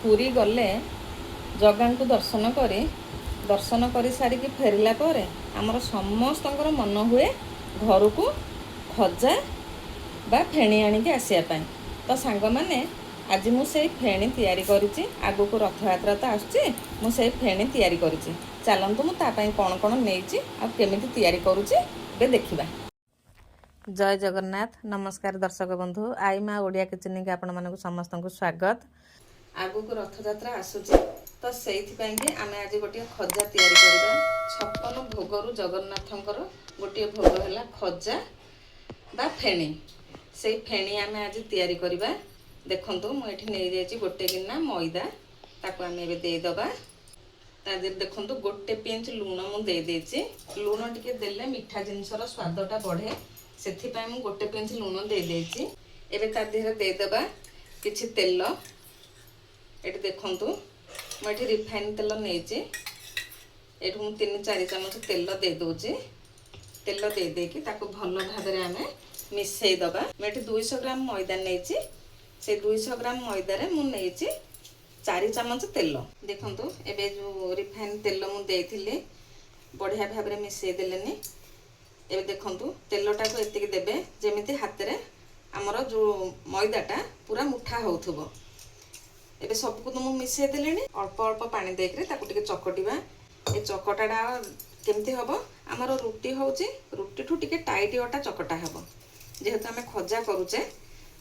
ପୁରୀ ଗଲେ ଜଗାଙ୍କୁ ଦର୍ଶନ କରି ସାରିକି ଫେରିଲା ପରେ ଆମର ସମସ୍ତଙ୍କର ମନ ହୁଏ ଘରକୁ ଖଜା ବା ଫେଣି ଆଣିକି ଆସିବା ପାଇଁ। ତ ସାଙ୍ଗମାନେ ଆଜି ମୁଁ ସେଇ ଫେଣି ତିଆରି କରିଛି। ଆଗକୁ ରଥଯାତ୍ରା ତ ଆସୁଛି, ମୁଁ ସେଇ ଫେଣି ତିଆରି କରିଛି। ଚାଲନ୍ତୁ ମୁଁ ତା ପାଇଁ କ'ଣ କ'ଣ ନେଇଛି ଆଉ କେମିତି ତିଆରି କରୁଛି ଏବେ ଦେଖିବା। ଜୟ ଜଗନ୍ନାଥ, ନମସ୍କାର ଦର୍ଶକ ବନ୍ଧୁ। ଆଇ ମା ଓଡ଼ିଆ କିଚେନ୍‌କି ଆପଣମାନଙ୍କୁ ସମସ୍ତଙ୍କୁ ସ୍ୱାଗତ। ଆଗକୁ ରଥଯାତ୍ରା ଆସୁଛି, ତ ସେଇଥିପାଇଁକି ଆମେ ଆଜି ଗୋଟିଏ ଖଜା ତିଆରି କରିବା। 56 ଭୋଗରୁ ଜଗନ୍ନାଥଙ୍କର ଗୋଟିଏ ଭୋଗ ହେଲା ଖଜା ବା ଫେଣି। ସେଇ ଫେଣି ଆମେ ଆଜି ତିଆରି କରିବା। ଦେଖନ୍ତୁ ମୁଁ ଏଠି ନେଇଯାଇଛି ଗୋଟେ ଗିନା ମଇଦା, ତାକୁ ଆମେ ଏବେ ଦେଇଦେବା। ତା ଦେହରେ ଦେଖନ୍ତୁ ଗୋଟେ ପିଞ୍ଚ ଲୁଣ ମୁଁ ଦେଇଦେଇଛି। ଲୁଣ ଟିକେ ଦେଲେ ମିଠା ଜିନିଷର ସ୍ୱାଦଟା ବଢ଼େ, ସେଥିପାଇଁ ମୁଁ ଗୋଟେ ପିଞ୍ଚ ଲୁଣ ଦେଇଦେଇଛି। ଏବେ ତା ଦେହରେ ଦେଇଦେବା କିଛି ତେଲ। ଏଠି ଦେଖନ୍ତୁ ମୁଁ ଏଠି ରିଫାଇନ୍ ତେଲ ନେଇଛି। ଏଠୁ ମୁଁ 3-4 ଚାମଚ ତେଲ ଦେଇଦେଉଛି। ତେଲ ଦେଇଦେଇକି ତାକୁ ଭଲ ଭାବରେ ଆମେ ମିଶାଇ ଦେବା। ମୁଁ ଏଠି 200 ଗ୍ରାମ ମଇଦା ନେଇଛି। ସେଇ 200 ଗ୍ରାମ ମଇଦାରେ ମୁଁ ନେଇଛି 4 ଚାମଚ ତେଲ। ଦେଖନ୍ତୁ ଏବେ ଯେଉଁ ରିଫାଇନ୍ ତେଲ ମୁଁ ଦେଇଥିଲି ବଢ଼ିଆ ଭାବରେ ମିଶାଇ ଦେଲେନି। ଏବେ ଦେଖନ୍ତୁ ତେଲଟାକୁ ଏତିକି ଦେବେ ଯେମିତି ହାତରେ ଆମର ଯେଉଁ ମଇଦାଟା ପୁରା ମୁଠା ହେଉଥିବ। ଏବେ ସବୁକୁ ତ ମୁଁ ମିଶାଇ ଦେଲିଣି। ଅଳ୍ପ ଅଳ୍ପ ପାଣି ଦେଇକରି ତାକୁ ଟିକେ ଚକଟିବା। ଏ ଚକଟାଟା କେମିତି ହେବ, ଆମର ରୁଟି ହେଉଛି, ରୁଟିଠୁ ଟିକେ ଟାଇଟ୍ ଅଟା ଚକଟା ହେବ। ଯେହେତୁ ଆମେ ଖଜା କରୁଛେ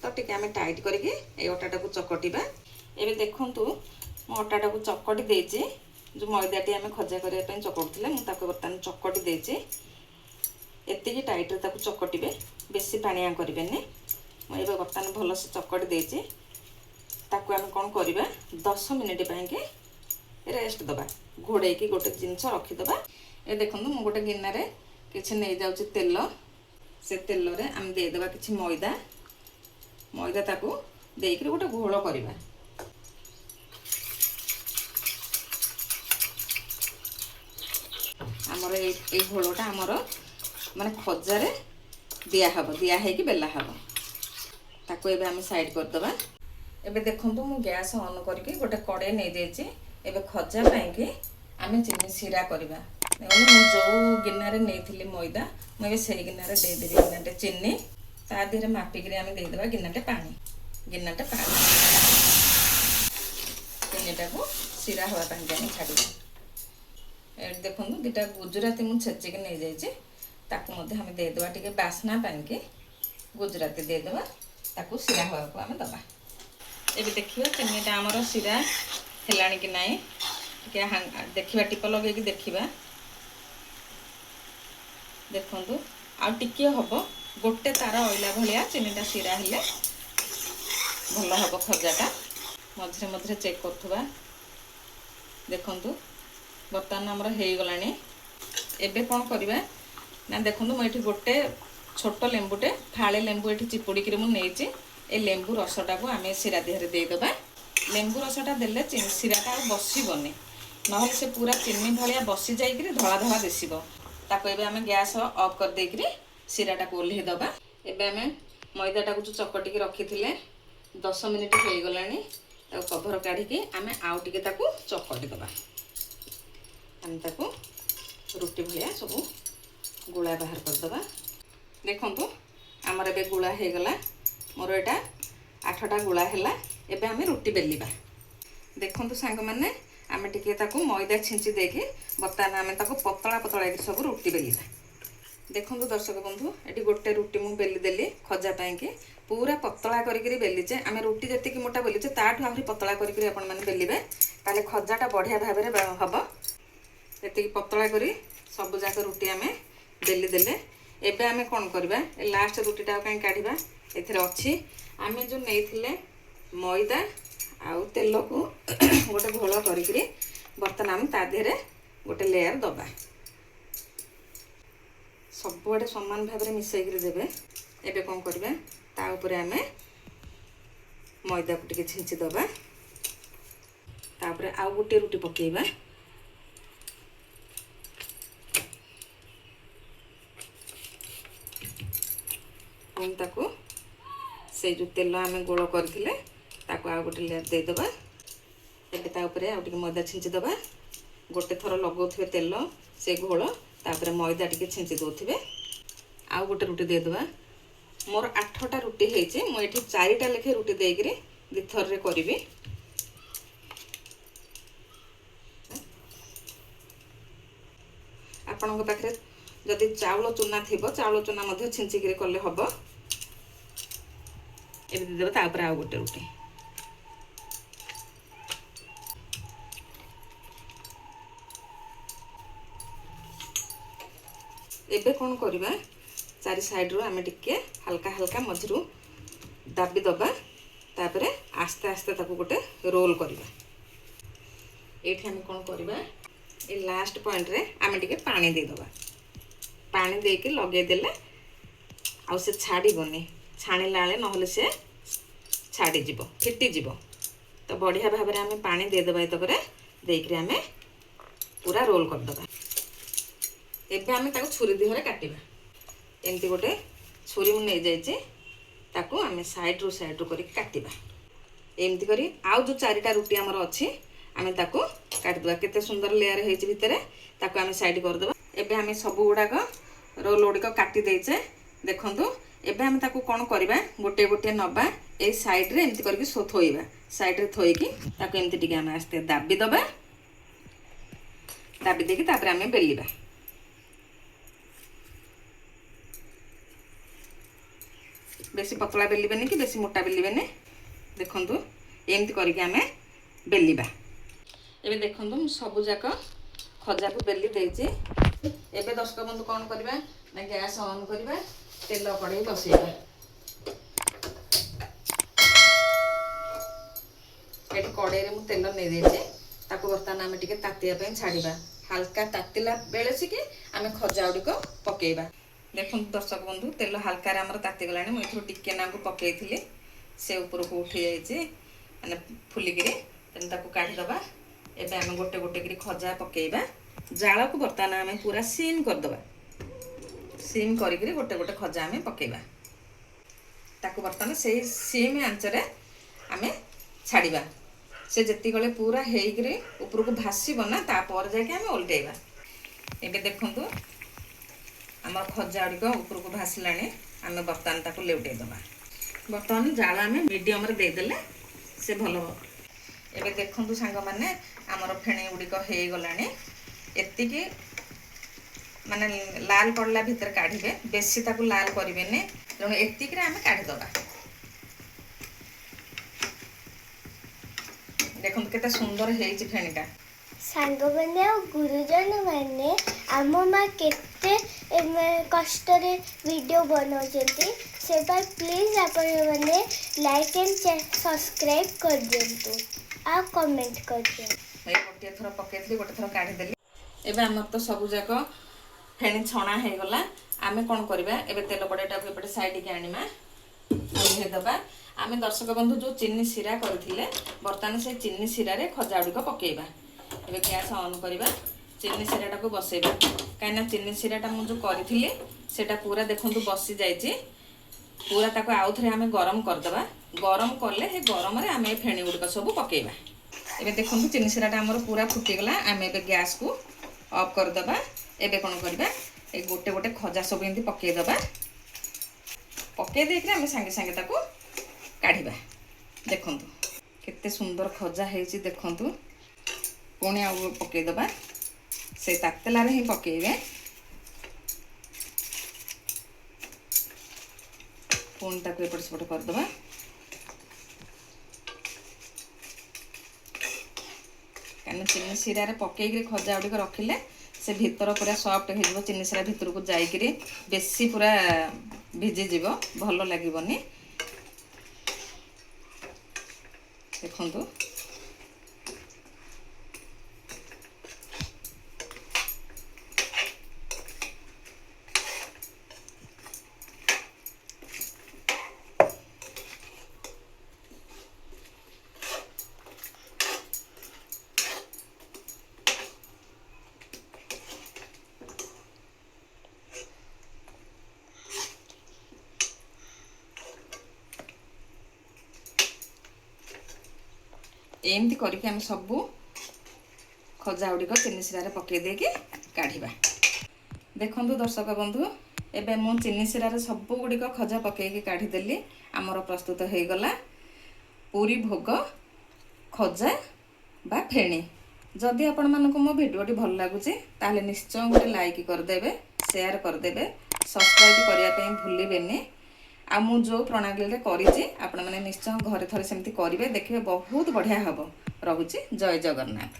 ତ ଟିକେ ଆମେ ଟାଇଟ୍ କରିକି এই ଅଟାଟାକୁ ଚକଟିବା। ଏବେ ଦେଖନ୍ତୁ ମୁଁ ଅଟାଟାକୁ ଚକଟି ଦେଇଛି। ଯେଉଁ ମଇଦାଟି ଆମେ ଖଜା କରିବା ପାଇଁ ଚକଟୁଥିଲେ ମୁଁ ତାକୁ ବର୍ତ୍ତମାନ ଚକଟି ଦେଇଛି। ଏତିକି ଟାଇଟ୍ରେ ତାକୁ ଚକଟିବେ, ବେଶୀ ପାଣିଆ କରିବେନି। ମୁଁ ଏବେ ବର୍ତ୍ତମାନ ଭଲସେ ଚକଟି ଦେଇଛି। ତାକୁ ଆମେ କ'ଣ କରିବା, 10 ମିନିଟ୍ ପାଇଁକି ରେଷ୍ଟ ଦେବା, ଘୋଡ଼େଇକି ଗୋଟେ ଜିନିଷ ରଖିଦେବା। ଏ ଦେଖନ୍ତୁ ମୁଁ ଗୋଟେ ଗିନାରେ କିଛି ନେଇଯାଉଛି ତେଲ। ସେ ତେଲରେ ଆମେ ଦେଇଦେବା କିଛି ମଇଦା। ତାକୁ ଦେଇକରି ଗୋଟେ ଘୋଳ କରିବା। ଆମର এই ଘୋଳଟା ଆମର ମାନେ ଖଜାରେ ଦିଆହେବ, ଦିଆ ହେଇକି ବେଲା ହେବ। ତାକୁ ଏବେ ଆମେ ସାଇଡ଼୍ କରିଦେବା। ଏବେ ଦେଖନ୍ତୁ ମୁଁ ଗ୍ୟାସ୍ ଅନ୍ କରିକି ଗୋଟେ କଡ଼େଇ ନେଇଯାଇଛି। ଏବେ ଖଜା ପାଇଁକି ଆମେ ଚିନି ଶିରା କରିବା। ମୁଁ ଯେଉଁ ଗିନାରେ ନେଇଥିଲି ମଇଦା, ମୁଁ ଏବେ ସେଇ ଗିନାରେ ଦେଇଦେବି ଗିନାଟେ ଚିନି। ତା ଦେହରେ ମାପିକିରି ଆମେ ଦେଇଦେବା ଗିନାଟେ ପାଣି। ଚିନିଟାକୁ ଶିରା ହେବା ପାଇଁକି ଆମେ ଛାଡ଼ିବା। ଏଠି ଦେଖନ୍ତୁ ଦୁଇଟା ଗୁଜୁରାତି ମୁଁ ଛେଚିକି ନେଇଯାଇଛି, ତାକୁ ମଧ୍ୟ ଆମେ ଦେଇଦେବା। ଟିକେ ବାସ୍ନା ପାଇଁକି ଗୁଜୁରାତି ଦେଇଦେବା। ତାକୁ ଶିରା ହେବାକୁ ଆମେ ଦେବା। ଏବେ ଦେଖିବା ଚିନିଟା ଆମର ଶିରା ହେଲାଣି କି ନାହିଁ, ଟିକେ ଦେଖିବା, ଟିପ ଲଗେଇକି ଦେଖିବା। ଦେଖନ୍ତୁ ଆଉ ଟିକିଏ ହେବ, ଗୋଟେ ତାର ଅଇଲା ଭଳିଆ ଚିନିଟା ଶିରା ହେଲେ ଭଲ ହେବ ଖଜାଟା। ମଝିରେ ମଝିରେ ଚେକ୍ କରୁଥିବା। ଦେଖନ୍ତୁ ବର୍ତ୍ତମାନ ଆମର ହେଇଗଲାଣି। ଏବେ କ'ଣ କରିବା ନା, ଦେଖନ୍ତୁ ମୁଁ ଏଠି ଗୋଟେ ଛୋଟ ଲେମ୍ବୁଟେ, ଫାଳେ ଲେମ୍ବୁ ଏଠି ଚିପୁଡ଼ିକିରି ମୁଁ ନେଇଛି। ଏ ଲେମ୍ବୁ ରସଟାକୁ ଆମେ ଶିରା ଦେହରେ ଦେଇଦେବା। ଲେମ୍ବୁ ରସଟା ଦେଲେ ଶିରାଟା ଆଉ ବସିବନି, ନହେଲେ ସେ ପୁରା ଚିନି ଭଳିଆ ବସି ଯାଇକରି ଧଳା ଧଳା ଦିଶିବ। ତାକୁ ଏବେ ଆମେ ଗ୍ୟାସ୍ ଅଫ୍ କରିଦେଇକରି ଶିରାଟାକୁ ଓହ୍ଲେଇ ଦେବା। ଏବେ ଆମେ ମଇଦାଟାକୁ ଯେଉଁ ଚକଟିକି ରଖିଥିଲେ 10 ମିନିଟ୍ ହେଇଗଲାଣି। ତାକୁ କଭର କାଢ଼ିକି ଆମେ ଆଉ ଟିକେ ତାକୁ ଚକଟି ଦେବା। ଆମେ ତାକୁ ରୁଟି ଭଳିଆ ସବୁ ଗୁଳା ବାହାର କରିଦେବା। ଦେଖନ୍ତୁ ଆମର ଏବେ ଗୁଳା ହେଇଗଲା। ମୋର ଏଇଟା 8ଟା ଗୁଳା ହେଲା। ଏବେ ଆମେ ରୁଟି ବେଲିବା। ଦେଖନ୍ତୁ ସାଙ୍ଗମାନେ, ଆମେ ଟିକେ ତାକୁ ମଇଦା ଛିଞ୍ଚି ଦେଇକି ବର୍ତ୍ତମାନ ଆମେ ତାକୁ ପତଳା ପତଳା ସବୁ ରୁଟି ବେଲିବା। ଦେଖନ୍ତୁ ଦର୍ଶକ ବନ୍ଧୁ, ଏଠି ଗୋଟେ ରୁଟି ମୁଁ ବେଲି ଦେଲି ଖଜା ପାଇଁକି। ପୁରା ପତଳା କରିକିରି ବେଲିଛେ। ଆମେ ରୁଟି ଯେତିକି ମୋଟା ବେଲିଛେ ତାଠୁ ଆହୁରି ପତଳା କରିକିରି ଆପଣମାନେ ବେଲିବେ, ତାହେଲେ ଖଜାଟା ବଢ଼ିଆ ଭାବରେ ହେବ। ଏତିକି ପତଳା କରି ସବୁଯାକ ରୁଟି ଆମେ ବେଲି ଦେଲେ। ଏବେ ଆମେ କ'ଣ କରିବା, ଏ ଲାଷ୍ଟ ରୁଟିଟାକୁ କାହିଁ କାଢ଼ିବା, ଏଥିରେ ଅଛି ଆମେ ଯେଉଁ ନେଇଥିଲେ ମଇଦା ଆଉ ତେଲକୁ ଗୋଟେ ଘୋଳ କରିକିରି ବର୍ତ୍ତମାନ ଆମେ ତା ଦେହରେ ଗୋଟେ ଲେୟାର ଦେବା। ସବୁଆଡ଼େ ସମାନ ଭାବରେ ମିଶାଇକିରି ଦେବେ। ଏବେ କ'ଣ କରିବା, ତା ଉପରେ ଆମେ ମଇଦାକୁ ଟିକେ ଛିଞ୍ଚି ଦେବା। ତାପରେ ଆଉ ଗୋଟିଏ ରୁଟି ପକାଇବା। ପୁଣି ତାକୁ ସେଇ ଯେଉଁ ତେଲ ଆମେ ଗୋଳ କରିଥିଲେ ତାକୁ ଆଉ ଗୋଟେ ଲେୟାର ଦେଇଦେବା। ଏବେ ତା ଉପରେ ଆଉ ଟିକେ ମଇଦା ଛିଞ୍ଚି ଦେବା। ଗୋଟେ ଥର ଲଗାଉଥିବେ ତେଲ ସେ ଘୋଳ, ତାପରେ ମଇଦା ଟିକେ ଛିଞ୍ଚି ଦେଉଥିବେ। ଆଉ ଗୋଟେ ରୁଟି ଦେଇଦେବା। ମୋର 8ଟା ରୁଟି ହେଇଛି, ମୁଁ ଏଠି 4ଟା ଲେଖାଏଁ ରୁଟି ଦେଇକରି 2 ଥରରେ କରିବି। ଆପଣଙ୍କ ପାଖରେ ଯଦି ଚାଉଳ ଚୁନା ଥିବ, ଚାଉଳ ଚୁନା ମଧ୍ୟ ଛିଞ୍ଚିକିରି କଲେ ହେବ। ଏବେ ଦେଇଦେବା ତା ଉପରେ ଆଉ ଗୋଟେ ରୁଟି। ଏବେ କ'ଣ କରିବା, ଚାରି ସାଇଡ଼ରୁ ଆମେ ଟିକେ ହାଲକା ହାଲକା ମଝିରୁ ଦାବି ଦେବା, ତାପରେ ଆସ୍ତେ ଆସ୍ତେ ତାକୁ ଗୋଟେ ରୋଲ୍ କରିବା। ଏଇଠି ଆମେ କ'ଣ କରିବା, ଏ ଲାଷ୍ଟ ପଏଣ୍ଟରେ ଆମେ ଟିକେ ପାଣି ଦେଇଦେବା। ପାଣି ଦେଇକି ଲଗେଇଦେଲେ ଆଉ ସେ ଛାଡ଼ିବନି, ଛାଣିଲା ବେଳେ ନହେଲେ ସେ ଛାଡ଼ିଯିବ, ଫିଟିଯିବ। ତ ବଢ଼ିଆ ଭାବରେ ଆମେ ପାଣି ଦେଇଦେବା, ଏତକରେ ଦେଇକରି ଆମେ ପୁରା ରୋଲ୍ କରିଦେବା। ଏବେ ଆମେ ତାକୁ ଛୁରୀ ଦିହରେ କାଟିବା। ଏମିତି ଗୋଟେ ଛୁରୀ ମୁଁ ନେଇଯାଇଛି, ତାକୁ ଆମେ ସାଇଡ଼୍ରୁ କରିକି କାଟିବା। ଏମିତି କରି ଆଉ ଯେଉଁ 4ଟା ରୁଟି ଆମର ଅଛି ଆମେ ତାକୁ କାଟିଦେବା। କେତେ ସୁନ୍ଦର ଲେୟାର ହେଇଛି ଭିତରେ, ତାକୁ ଆମେ ସାଇଡ଼୍ କରିଦେବା। ଏବେ ଆମେ ସବୁ ଗୁଡ଼ାକ ରୋଲ୍ ଗୁଡ଼ିକ କାଟି ଦେଇଛେ, ଦେଖନ୍ତୁ। ଏବେ ଆମେ ତାକୁ କ'ଣ କରିବା, ଗୋଟିଏ ଗୋଟିଏ ନେବା, ଏଇ ସାଇଡ଼୍ରେ ଏମିତି କରିକି ଥୋଇବା। ସାଇଡ଼୍ରେ ଥୋଇକି ତାକୁ ଏମିତି ଟିକେ ଆମେ ଆସ୍ତେ ଦାବି ଦେବା। ଦାବି ଦେଇକି ତାପରେ ଆମେ ବେଲିବା। ବେଶୀ ପତଳା ବେଲିବେନି କି ବେଶୀ ମୋଟା ବେଲିବେନି। ଦେଖନ୍ତୁ ଏମିତି କରିକି ଆମେ ବେଲିବା। ଏବେ ଦେଖନ୍ତୁ ମୁଁ ସବୁଯାକ ଖଜାକୁ ବେଲି ଦେଇଛି। ଏବେ ଦର୍ଶକ ବନ୍ଧୁ କ'ଣ କରିବା ନା, ଗ୍ୟାସ୍ ଅନ୍ କରିବା, ତେଲ କଡ଼େଇ ବସେଇବା। ଏଠି କଡ଼େଇରେ ମୁଁ ତେଲ ନେଇଯାଇଛି, ତାକୁ ବର୍ତ୍ତମାନ ଆମେ ଟିକେ ତାତିବା ପାଇଁ ଛାଡ଼ିବା। ହାଲକା ତାତିଲା ବେଳସିକି ଆମେ ଖଜା ଗୁଡ଼ିକ ପକେଇବା। ଦେଖନ୍ତୁ ଦର୍ଶକ ବନ୍ଧୁ, ତେଲ ହାଲକାରେ ଆମର ତାତିଗଲାଣି। ମୁଁ ଏଥିରୁ ଟିକେ ନାକୁ ପକେଇଥିଲି, ସେ ଉପରକୁ ଉଠି ଯାଇଛି, ମାନେ ଫୁଲିକିରି। ତେଣୁ ତାକୁ କାଢ଼ିଦେବା। ଏବେ ଆମେ ଗୋଟେ ଗୋଟେ କରି ଖଜା ପକେଇବା। ଜାଳକୁ ବର୍ତ୍ତମାନ ଆମେ ପୁରା ସିମ୍ କରିଦେବା। ସିମ୍ କରିକିରି ଗୋଟେ ଗୋଟେ ଖଜା ଆମେ ପକେଇବା। ତାକୁ ବର୍ତ୍ତମାନ ସେଇ ସିମ୍ ଆଞ୍ଚରେ ଆମେ ଛାଡ଼ିବା। ସେ ଯେତିକିବେଳେ ପୁରା ହେଇକିରି ଉପରକୁ ଭାସିବ ନା, ତାପରେ ଯାଇକି ଆମେ ଓଲଟେଇବା। ଏବେ ଦେଖନ୍ତୁ ଆମର ଖଜା ଗୁଡ଼ିକ ଉପରକୁ ଭାସିଲାଣି। ଆମେ ବର୍ତ୍ତମାନ ତାକୁ ଲେଉଟେଇ ଦେବା। ବର୍ତ୍ତମାନ ଜାଳ ଆମେ ମିଡ଼ିୟମରେ ଦେଇଦେଲେ ସେ ଭଲ ହେବ। ଏବେ ଦେଖନ୍ତୁ ସାଙ୍ଗମାନେ, ଆମର ଫେଣି ଗୁଡ଼ିକ ହେଇଗଲାଣି। ଏତିକି ମାନେ ଲାଲ ପଡ଼ିଲା ଭିତରେ କାଢ଼ିବେ, ବେଶୀ ତାକୁ ଲାଲ କରିବେନି। ତେଣୁ ଏତିକିରେ ଆମେ କାଢ଼ିଦେବା। ଦେଖନ୍ତୁ କେତେ ସୁନ୍ଦର ହେଇଛି ଫେଣିଟା। ସାଙ୍ଗମାନେ ଆଉ ଗୁରୁଜନମାନେ, ଆମ ମା କେତେ କଷ୍ଟରେ ଭିଡ଼ିଓ ବନାଉଛନ୍ତି, ସେ ପାଇଁ ପ୍ଲିଜ୍ ଆପଣମାନେ ଲାଇକ୍ ଆଣ୍ଡ ସବସ୍କ୍ରାଇବ୍ କରିଦିଅନ୍ତୁ ଆଉ କମେଣ୍ଟ କରିଦିଅନ୍ତୁ। ଏଇ ଗୋଟିଏ ଥର ପକେଇଥିଲି, ଗୋଟେ ଥର କାଢ଼ିଦେଲି। ଏବେ ଆମର ତ ସବୁଯାକ ଫେଣି ଛଣା ହେଇଗଲା। ଆମେ କ'ଣ କରିବା, ଏବେ ତେଲ କଡ଼େଇଟାକୁ ଏପଟେ ସାଇଡ଼୍କି ଆଣିବା, ଓହ୍ଲେଇଦେବା। ଆମେ ଦର୍ଶକ ବନ୍ଧୁ ଯେଉଁ ଚିନି ଶିରା କରିଥିଲେ, ବର୍ତ୍ତମାନ ସେ ଚିନି ଶିରାରେ ଖଜା ଗୁଡ଼ିକ ପକେଇବା। ଏବେ ଗ୍ୟାସ୍ ଅନ୍ କରିବା, ଚିନି ଶିରାଟାକୁ ବସେଇବା। କାହିଁକିନା ଚିନି ଶିରାଟା ମୁଁ ଯେଉଁ କରିଥିଲି ସେଇଟା ପୁରା ଦେଖନ୍ତୁ ବସି ଯାଇଛି। ପୁରା ତାକୁ ଆଉଥରେ ଆମେ ଗରମ କରିଦେବା। ଗରମ କଲେ ସେ ଗରମରେ ଆମେ ଏ ଫେଣି ଗୁଡ଼ିକ ସବୁ ପକେଇବା। ଏବେ ଦେଖନ୍ତୁ ଚିନି ଶିରାଟା ଆମର ପୁରା ଫୁଟିଗଲା। ଆମେ ଏବେ ଗ୍ୟାସ୍କୁ ଅଫ୍ କରିଦେବା। ଏବେ କ'ଣ କରିବା, ଏ ଗୋଟେ ଗୋଟେ ଖଜା ସବୁ ଏମିତି ପକେଇଦେବା। ପକେଇ ଦେଇକି ଆମେ ସାଙ୍ଗେ ସାଙ୍ଗେ ତାକୁ କାଢ଼ିବା। ଦେଖନ୍ତୁ କେତେ ସୁନ୍ଦର ଖଜା ହେଇଛି, ଦେଖନ୍ତୁ। ପୁଣି ଆଉ ପକେଇଦେବା, ସେଇ ତାତେଲାରେ ହିଁ ପକେଇବେ। ପୁଣି ତାକୁ ଏପଟ ସେପଟ କରିଦେବା। କାହିଁକିନା ଚିନି ଶିରାରେ ପକେଇକିରି ଖଜା ଗୁଡ଼ିକ ରଖିଲେ ସେ ଭିତର ପୁରା ସଫ୍ଟ ହେଇଯିବ। ଚିନି ଶିରା ଭିତରକୁ ଯାଇକିରି ବେଶୀ ପୁରା ଭିଜିଯିବ, ଭଲ ଲାଗିବନି। ଦେଖନ୍ତୁ ଏମିତି କରିକି ଆମେ ସବୁ ଖଜା ଗୁଡ଼ିକ ଚିନି ଶିରାରେ ପକାଇ ଦେଇକି କାଢ଼ିବା। ଦେଖନ୍ତୁ ଦର୍ଶକ ବନ୍ଧୁ, ଏବେ ମୁଁ ଚିନି ଶିରାରେ ସବୁ ଗୁଡ଼ିକ ଖଜା ପକାଇକି କାଢ଼ିଦେଲି। ଆମର ପ୍ରସ୍ତୁତ ହେଇଗଲା ପୁରୀ ଭୋଗ ଖଜା ବା ଫେଣି। ଯଦି ଆପଣମାନଙ୍କୁ ମୋ ଭିଡ଼ିଓଟି ଭଲ ଲାଗୁଛି ତାହେଲେ ନିଶ୍ଚୟ ଗୋଟେ ଲାଇକ୍ କରିଦେବେ, ସେୟାର କରିଦେବେ, ସବସ୍କ୍ରାଇବ୍ କରିବା ପାଇଁ ଭୁଲିବେନି। ଆଉ ମୁଁ ଯେଉଁ ପ୍ରଣାଳୀରେ କରିଛି ଆପଣମାନେ ନିଶ୍ଚୟ ଘରେ ଥରେ ସେମିତି କରିବେ, ଦେଖିବେ ବହୁତ ବଢ଼ିଆ ହେବ। ରହୁଛି, ଜୟ ଜଗନ୍ନାଥ।